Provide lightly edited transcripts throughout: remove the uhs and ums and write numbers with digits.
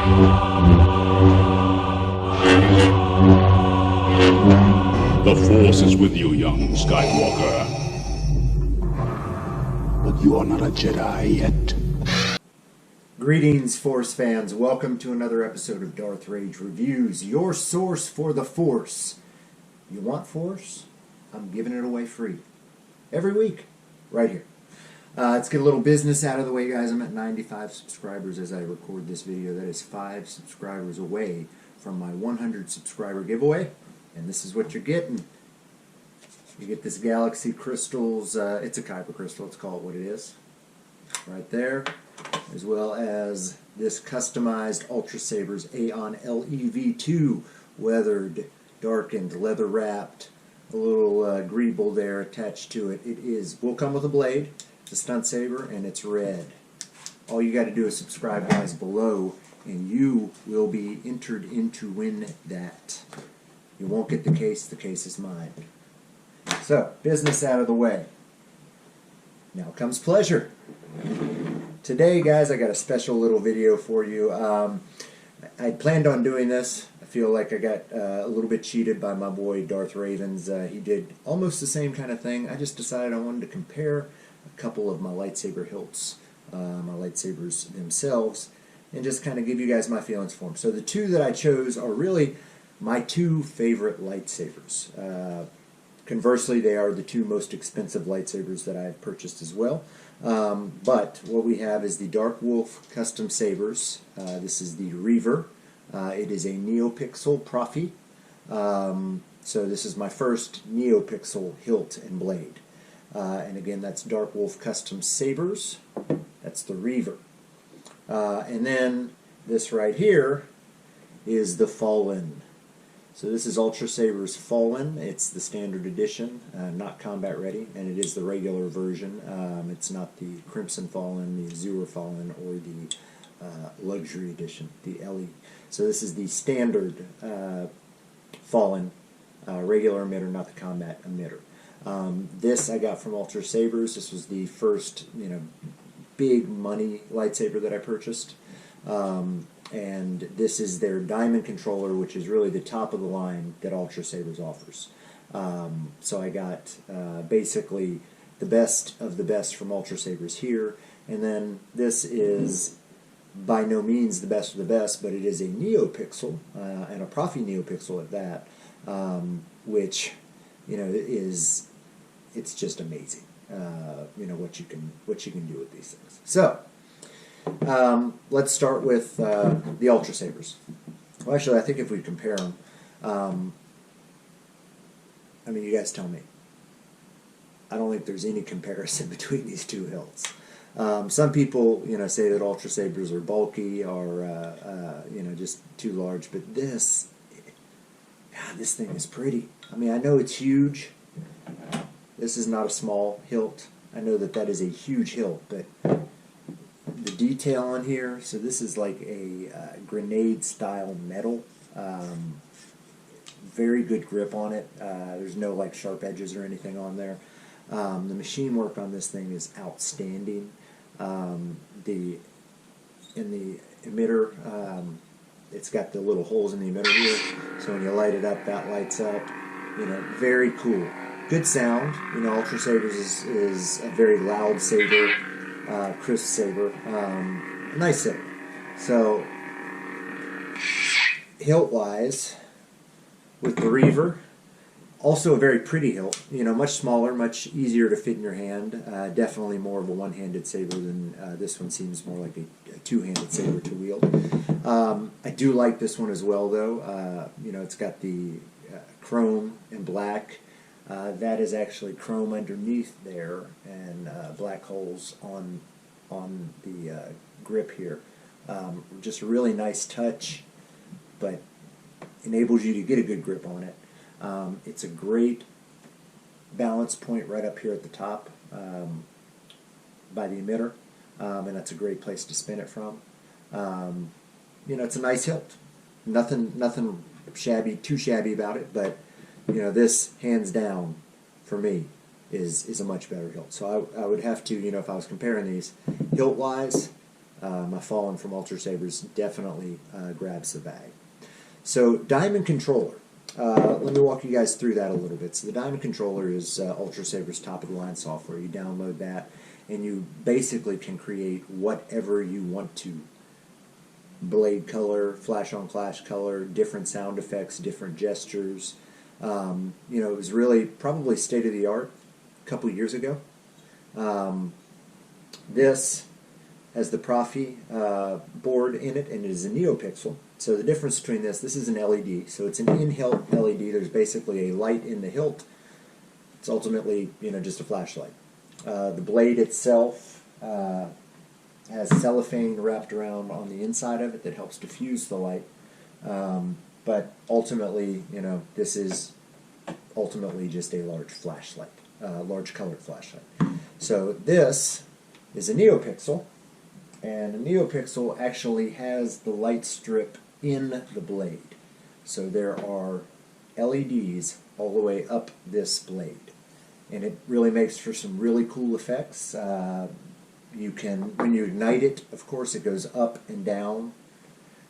The Force is with you, young Skywalker. But you are not a Jedi yet. Greetings, Force fans. Welcome to another episode of Darth Rage Reviews, your source for the Force. You want Force? I'm giving it away free. Every week. Right here. Let's get a little business out of the way, guys. I'm at 95 subscribers as I record this video. That is 5 subscribers away from my 100 subscriber giveaway. And this is what you're getting. You get this Galaxy Crystals, it's a Kyber Crystal, let's call it what it is. Right there. As well as this customized Ultra Sabers Aeon LEV2, weathered, darkened, leather wrapped, a little greeble there attached to it. It will come with a blade, it's a stunt saber, and it's red. All you got to do is subscribe, guys, below, and you will be entered in to win that. You won't get the case is mine. So, business out of the way. Now comes pleasure. Today, guys, I got a special little video for you. I planned on doing this. I feel like I got a little bit cheated by my boy Darth Ravens. He did almost the same kind of thing. I just decided I wanted to compare a couple of my lightsaber hilts, my lightsabers themselves, and just kind of give you guys my feelings for them. So the two that I chose are really my two favorite lightsabers. Conversely, they are the two most expensive lightsabers that I've purchased as well. But what we have is the Dark Wolf Custom Sabers. This is the Reaver. It is a Neopixel Proffie. So this is my first Neopixel hilt and blade. And again, that's Dark Wolf Custom Sabers. That's the Reaver. And then this right here is the Fallen. So this is Ultra Sabers Fallen. It's the standard edition, not combat ready, and it is the regular version. It's not the Crimson Fallen, the Azure Fallen, or the luxury edition, the LE. So this is the standard Fallen, regular emitter, not the combat emitter. This I got from Ultra Sabers. This was the first, big money lightsaber that I purchased. And this is their Daimond controller, which is really the top of the line that Ultra Sabers offers. So I got basically the best of the best from Ultra Sabers here, and then this is by no means the best of the best, but it is a Neopixel, and a Proffie Neopixel at that, which it's just amazing. What you can do with these things. So. Let's start with the Ultra Sabers. Well, actually, I think if we compare them, you guys tell me. I don't think there's any comparison between these two hilts. Some people, say that Ultra Sabers are bulky or, just too large, but this thing is pretty. I know it's huge. This is not a small hilt. I know that is a huge hilt, but the detail on here, so this is like a grenade style metal, very good grip on it. There's no like sharp edges or anything on there. The machine work on this thing is outstanding. In the emitter, it's got the little holes in the emitter here, so when you light it up, that lights up. Very cool. Good sound. Ultra Sabers is a very loud saber. Crisp saber, nice saber. So, hilt-wise, with the Reaver, also a very pretty hilt. Much smaller, much easier to fit in your hand. Definitely more of a one-handed saber than this one seems more like a two-handed saber to wield. I do like this one as well, though. It's got the chrome and black. That is actually chrome underneath there and black holes on the grip here. Just a really nice touch, but enables you to get a good grip on it. It's a great balance point right up here at the top by the emitter, and that's a great place to spin it from. It's a nice hilt. Nothing too shabby about it, but this, hands down, for me, is a much better hilt. So I would have to, if I was comparing these, hilt-wise, my Fallen from Ultra Sabers definitely grabs the bag. So Daimond controller. Let me walk you guys through that a little bit. So the Daimond controller is Ultra Sabers top-of-the-line software. You download that, and you basically can create whatever you want to. Blade color, flash-on flash color, different sound effects, different gestures. You know, it was really probably state-of-the-art a couple years ago. This has the Proffie board in it, and it is a Neopixel. So the difference between this is an LED, so it's an in-hilt LED. There's basically a light in the hilt. It's ultimately, you know, just a flashlight. The blade itself has cellophane wrapped around on the inside of it that helps diffuse the light. But ultimately, you know, this is ultimately just a large flashlight, large colored flashlight. So this is a Neopixel, and a Neopixel actually has the light strip in the blade. So there are LEDs all the way up this blade, and it really makes for some really cool effects. You can, when you ignite it, of course, it goes up and down.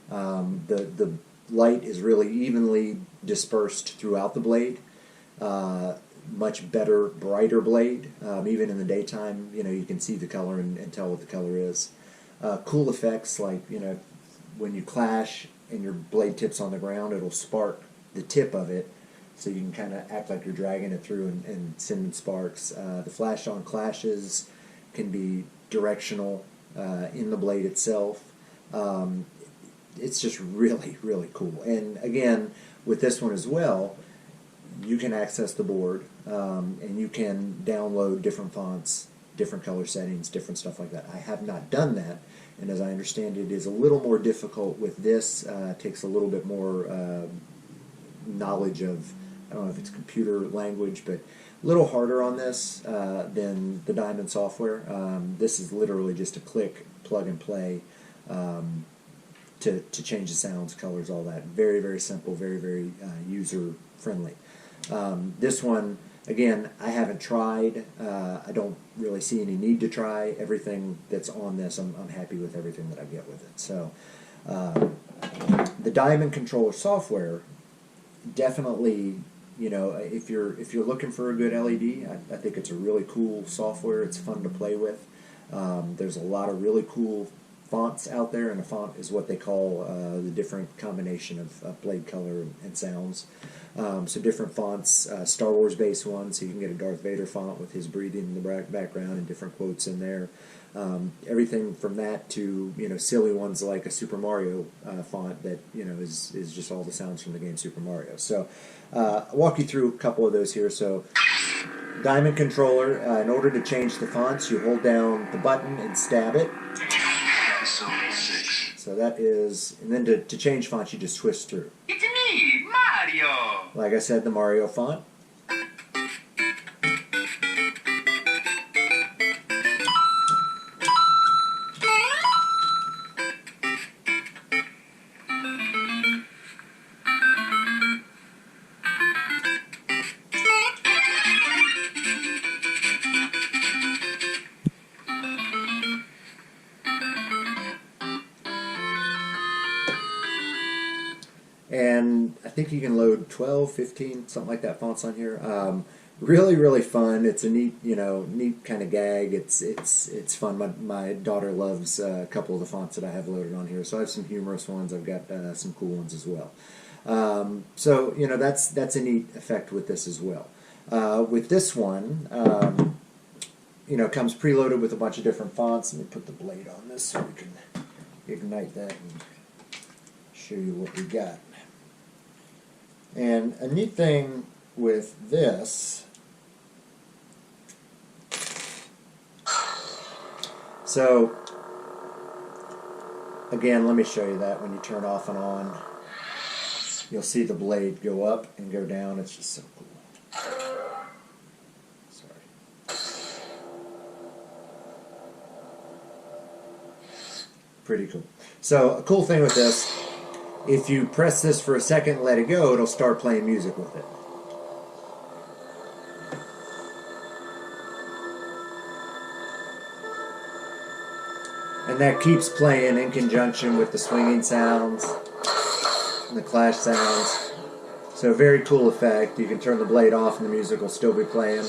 The light is really evenly dispersed throughout the blade. Much better, brighter blade. Even in the daytime, you know, you can see the color and tell what the color is. Cool effects like, you know, when you clash and your blade tips on the ground, it'll spark the tip of it, so you can kind of act like you're dragging it through and sending sparks. The flash-on clashes can be directional in the blade itself. It's just really, really cool. And again, with this one as well, you can access the board, and you can download different fonts, different color settings, different stuff like that. I have not done that, and as I understand it, is a little more difficult with this. Takes a little bit more knowledge of, I don't know if it's computer language, but a little harder on this than the Daimond software. This is literally just a click, plug and play to change the sounds, colors, all that. Very, very simple, very, very user friendly. This one, again, I haven't tried. I don't really see any need to try. Everything that's on this, I'm happy with everything that I get with it. So the Daimond controller software, definitely, you know, if you're looking for a good LED, I think it's a really cool software. It's fun to play with. There's a lot of really cool fonts out there, and a font is what they call the different combination of blade color and sounds. So different fonts, Star Wars based ones, so you can get a Darth Vader font with his breathing in the background and different quotes in there. Everything from that to, you know, silly ones like a Super Mario font that, you know, is just all the sounds from the game Super Mario. So I'll walk you through a couple of those here. So Daimond controller, in order to change the fonts, you hold down the button and stab it. So that is, and then to change fonts, you just twist through. It's me, Mario! Like I said, the Mario font. And I think you can load 12, 15, something like that fonts on here. Really, really fun. It's a neat, you know, neat kind of gag. It's fun. My daughter loves a couple of the fonts that I have loaded on here. So I have some humorous ones. I've got some cool ones as well. So, you know, that's a neat effect with this as well. With this one, you know, it comes preloaded with a bunch of different fonts. Let me put the blade on this so we can ignite that and show you what we got. And a neat thing with this, so again, let me show you that. When you turn off and on, you'll see the blade go up and go down. It's just so cool. Sorry. Pretty cool. So a cool thing with this, if you press this for a second and let it go, it'll start playing music with it. And And that keeps playing in conjunction with the swinging sounds and the clash sounds. So a very cool effect. You can turn the blade off and the music will still be playing.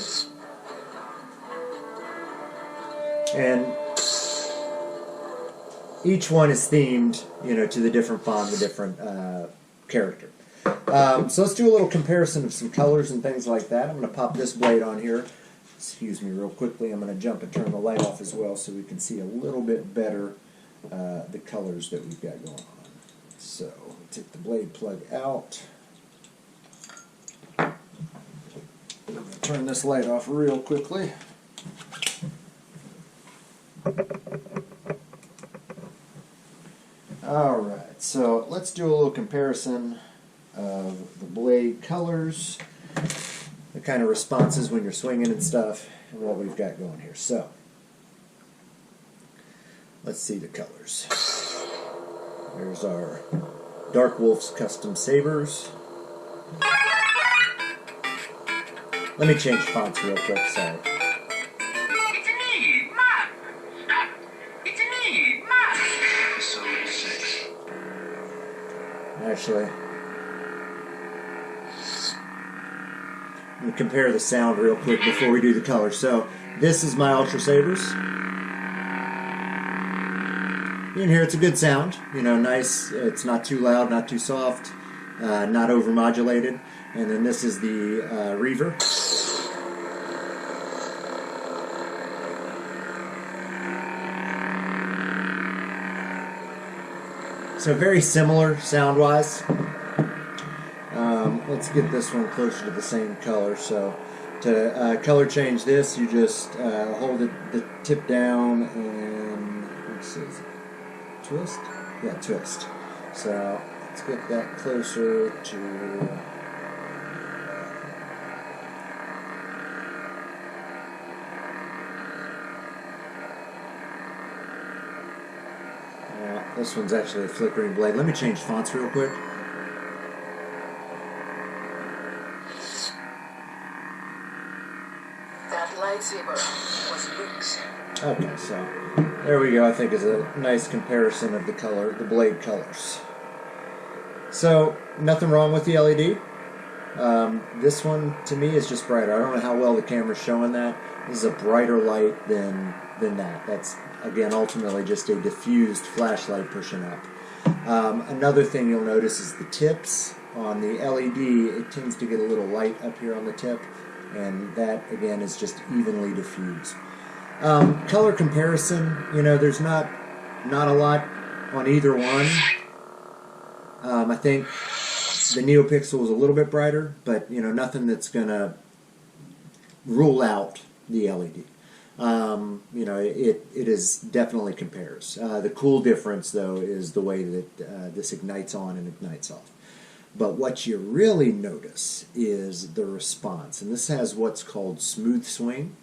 And each one is themed, to the different font, the different character. So let's do a little comparison of some colors and things like that. I'm going to pop this blade on here. Excuse me real quickly. I'm going to jump and turn the light off as well so we can see a little bit better the colors that we've got going on. So take the blade plug out. I'm going to turn this light off real quickly. Alright, so let's do a little comparison of the blade colors, the kind of responses when you're swinging and stuff, and what we've got going here. So, let's see the colors. There's our Dark Wolf's custom sabers. Let me change fonts real quick, sorry. It's me, Mom. It's me, Mom. Episode 6. Actually, let me compare the sound real quick before we do the color. So, this is my Ultra Sabers. You can hear it's a good sound. Nice. It's not too loud, not too soft, not overmodulated. And then this is the Reaver. So very similar sound-wise. Let's get this one closer to the same color. So to color change this, you just hold the tip down and what's this? Twist? Yeah, twist. So let's get that closer to. This one's actually a flickering blade. Let me change fonts real quick. That lightsaber was Luke's. Okay, so there we go. I think is a nice comparison of the blade colors. So nothing wrong with the LED. This one to me is just brighter. I don't know how well the camera's showing that. This is a brighter light than that. That's again ultimately just a diffused flashlight pushing up. Another thing you'll notice is the tips on the LED. It tends to get a little light up here on the tip, and that again is just evenly diffused. Color comparison, there's not a lot on either one. I think the Neopixel was a little bit brighter, but nothing that's gonna rule out the LED. It is definitely compares. The cool difference though is the way that this ignites on and ignites off. But what you really notice is the response, and this has what's called smooth swing.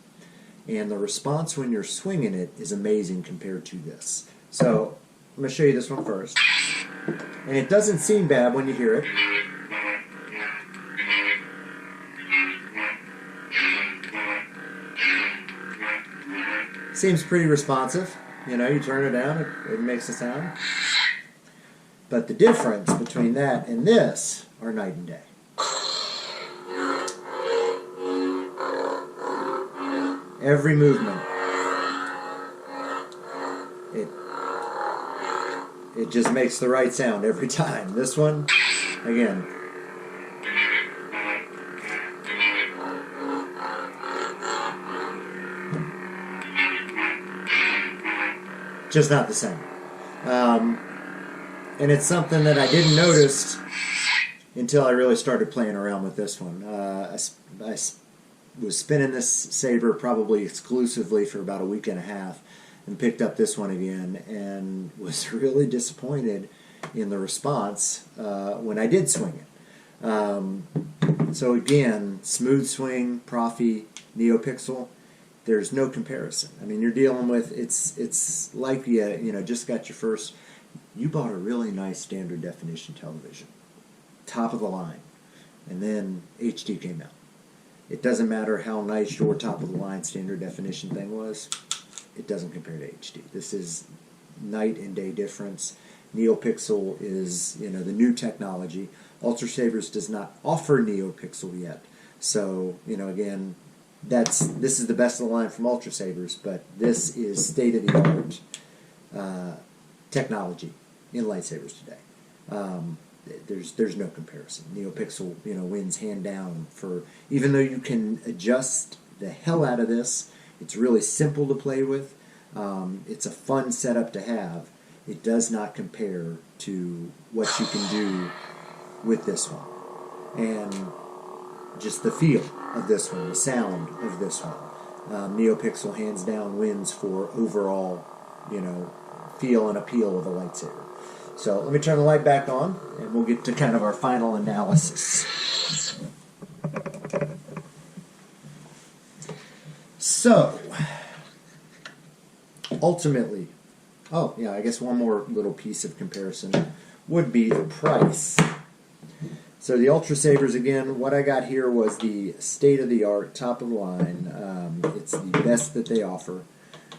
And the response when you're swinging it is amazing compared to this. So, I'm going to show you this one first. And it doesn't seem bad when you hear it. Seems pretty responsive. You turn it down, it makes a sound. But the difference between that and this are night and day. Every movement, it just makes the right sound every time. This one, again, just not the same. And it's something that I didn't notice until I really started playing around with this one. I was spinning this saber probably exclusively for about a week and a half and picked up this one again and was really disappointed in the response when I did swing it. So again, smooth swing, Proffie, Neopixel, there's no comparison. I mean, you're dealing with, it's like you just got your first, you bought a really nice standard definition television, top of the line, and then HD came out. It doesn't matter how nice your top-of-the-line standard definition thing was. It doesn't compare to HD. This is night and day difference. Neopixel is, the new technology. Ultra Sabers does not offer Neopixel yet. So, again, this is the best of the line from Ultra Sabers, but this is state-of-the-art technology in lightsabers today. There's no comparison. Neopixel, wins hand down for, even though you can adjust the hell out of this, it's really simple to play with. It's a fun setup to have. It does not compare to what you can do with this one. And just the feel of this one, the sound of this one. Neopixel hands down wins for overall, feel and appeal of a lightsaber. So let me turn the light back on, and we'll get to kind of our final analysis. So, ultimately, I guess one more little piece of comparison would be the price. So the Ultra Sabers, again, what I got here was the state-of-the-art, top-of-the-line. It's the best that they offer.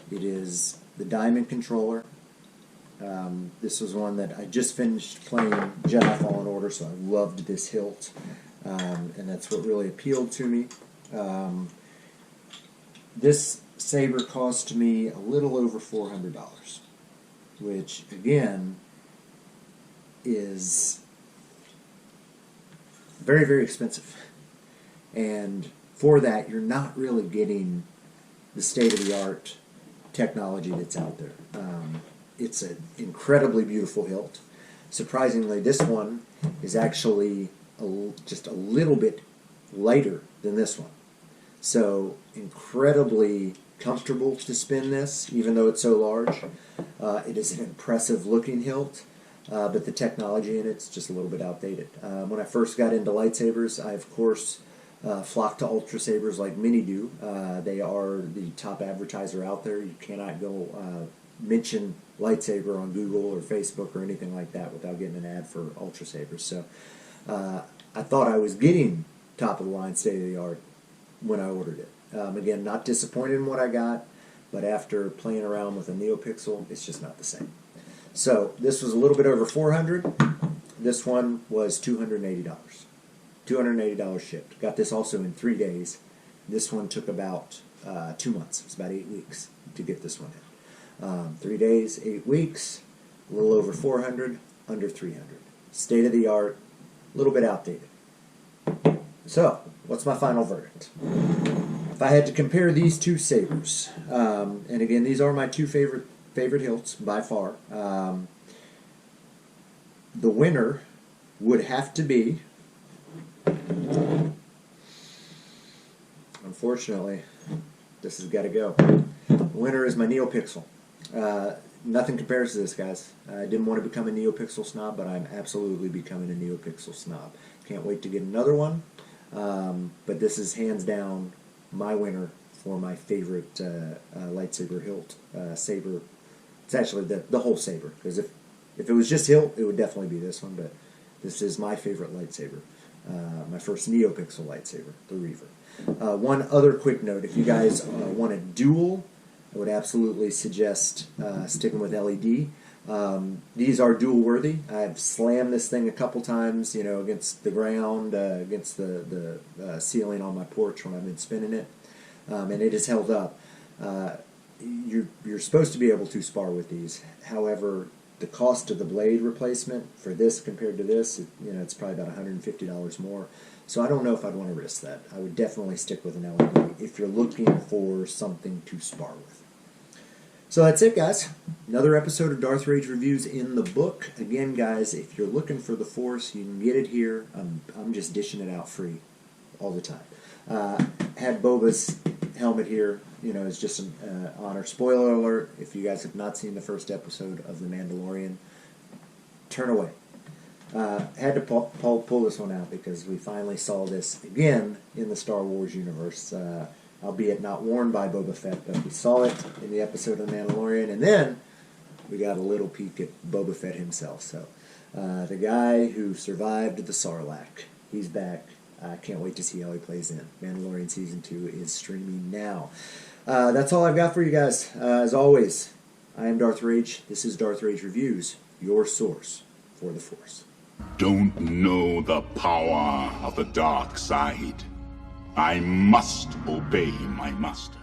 It is the Daimond controller. This was one that I just finished playing Jedi Fallen Order, so I loved this hilt. And that's what really appealed to me. This saber cost me a little over $400, which, again, is very, very expensive. And for that, you're not really getting the state-of-the-art technology that's out there. It's an incredibly beautiful hilt. Surprisingly, this one is actually just a little bit lighter than this one. So, incredibly comfortable to spin this, even though it's so large. It is an impressive looking hilt, but the technology in it's just a little bit outdated. When I first got into lightsabers, I, of course, flocked to Ultra Sabers like many do. They are the top advertiser out there. You cannot go mention lightsaber on Google or Facebook or anything like that without getting an ad for Ultra Sabers. So I thought I was getting top-of-the-line, state-of-the-art when I ordered it. Again, not disappointed in what I got, but after playing around with a Neopixel, it's just not the same. So this was a little bit over $400. This one was $280. $280 shipped. Got this also in 3 days. This one took about 2 months. It's about 8 weeks to get this one in. 3 days, 8 weeks, a little over 400, under 300. State of the art, a little bit outdated. So, what's my final verdict? If I had to compare these two sabers, and again, these are my two favorite hilts by far. The winner would have to be, unfortunately, this has got to go. The winner is my Neopixel. Nothing compares to this, guys. I didn't want to become a Neopixel snob, but I'm absolutely becoming a Neopixel snob. Can't wait to get another one. But this is hands down my winner for my favorite lightsaber hilt saber. It's actually the whole saber, because if it was just hilt, it would definitely be this one. But this is my favorite lightsaber. My first Neopixel lightsaber, the Reaver. One other quick note: if you guys want a dual, I would absolutely suggest sticking with LED. These are dual worthy. I've slammed this thing a couple times, against the ground, against the ceiling on my porch when I've been spinning it, and it has held up. You're supposed to be able to spar with these. However, the cost of the blade replacement for this compared to this, it's probably about $150 more. So I don't know if I'd want to risk that. I would definitely stick with an LED if you're looking for something to spar with. So that's it, guys. Another episode of Darth Rage Reviews in the book. Again, guys, if you're looking for the Force, you can get it here. I'm just dishing it out free all the time. Had Boba's helmet here, it's just an honor. Spoiler alert, if you guys have not seen the first episode of The Mandalorian, turn away. Had to pull this one out because we finally saw this again in the Star Wars universe. Albeit not worn by Boba Fett, but we saw it in the episode of The Mandalorian, and then we got a little peek at Boba Fett himself. So, the guy who survived the Sarlacc, he's back. I can't wait to see how he plays in. Mandalorian Season 2 is streaming now. That's all I've got for you guys. As always, I am Darth Rage. This is Darth Rage Reviews, your source for the Force. Don't know the power of the dark side. I must obey my master.